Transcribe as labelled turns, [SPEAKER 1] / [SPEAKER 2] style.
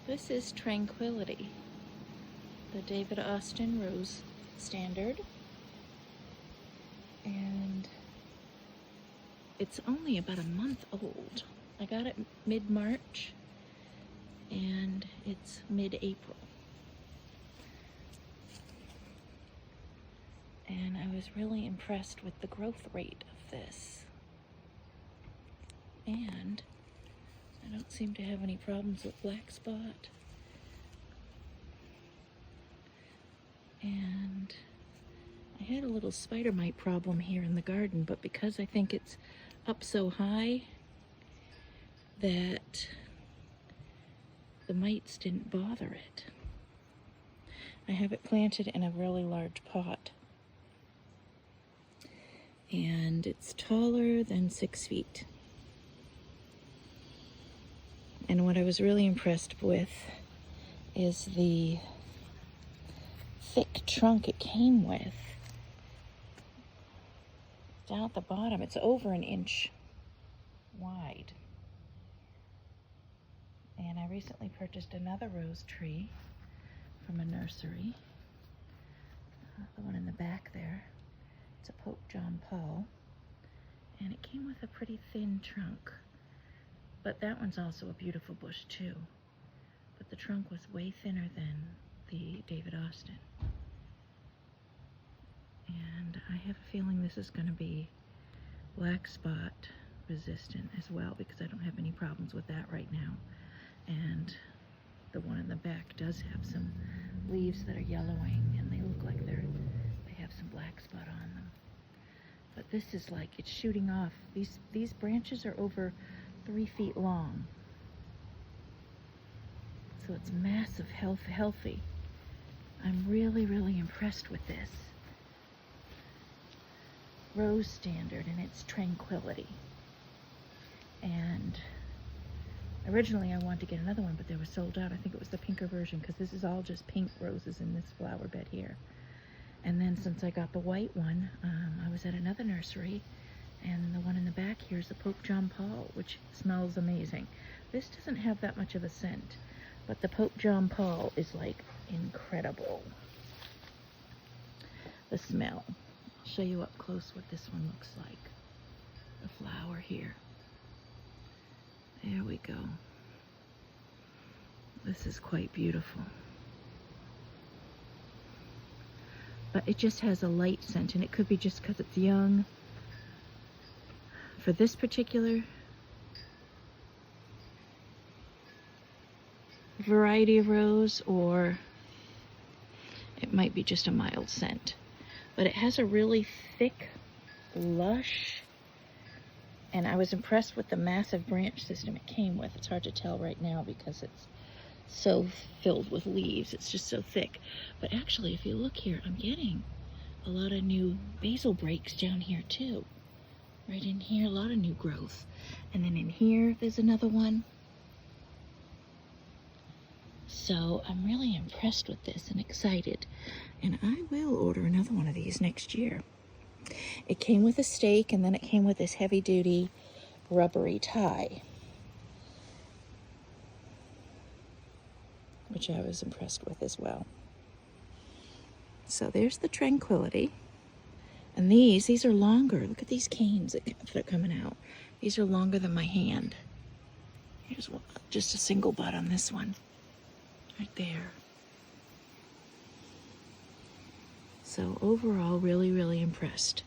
[SPEAKER 1] This is Tranquility, the David Austin Rose Standard, and it's only about a month old. I got it mid-March and it's mid-April, and I was really impressed with the growth rate of this, and I don't seem to have any problems with black spot. And I had a little spider mite problem here in the garden, but because I think it's up so high that the mites didn't bother it. I have it planted in a really large pot, and it's taller than 6 feet. And what I was really impressed with is the thick trunk it came with. Down at the bottom, it's over an inch wide. And I recently purchased another rose tree from a nursery. The one in the back there. It's a Pope John Paul. And it came with a pretty thin trunk. But that one's also a beautiful bush too. But the trunk was way thinner than the David Austin. And I have a feeling this is going to be black spot resistant as well, because I don't have any problems with that right now. And the one in the back does have some leaves that are yellowing, and they look like they have some black spot on them. But this is like, it's shooting off. These branches are over 3 feet long. So it's massive, healthy. I'm really, really impressed with this rose standard, and it's Tranquility. And originally I wanted to get another one, but they were sold out. I think it was the pinker version, because this is all just pink roses in this flower bed here. And then since I got the white one, I was at another nursery, and the one in the back here is the Pope John Paul, which smells amazing. This doesn't have that much of a scent, but the Pope John Paul is like incredible. The smell. I'll show you up close what this one looks like. The flower here. There we go. This is quite beautiful. But it just has a light scent, and it could be just because it's young. For this particular variety of rose, or it might be just a mild scent. But it has a really thick, lush, and I was impressed with the massive branch system it came with. It's hard to tell right now because it's so filled with leaves. It's just so thick. But actually, if you look here, I'm getting a lot of new basil breaks down here too. Right in here, a lot of new growth. And then in here, there's another one. So I'm really impressed with this and excited. And I will order another one of these next year. It came with a stake, and then it came with this heavy-duty rubbery tie, which I was impressed with as well. So there's the Tranquility. And these are longer. Look at these canes that are coming out. These are longer than my hand. Here's one, just a single bud on this one. Right there. So overall, really, really impressed.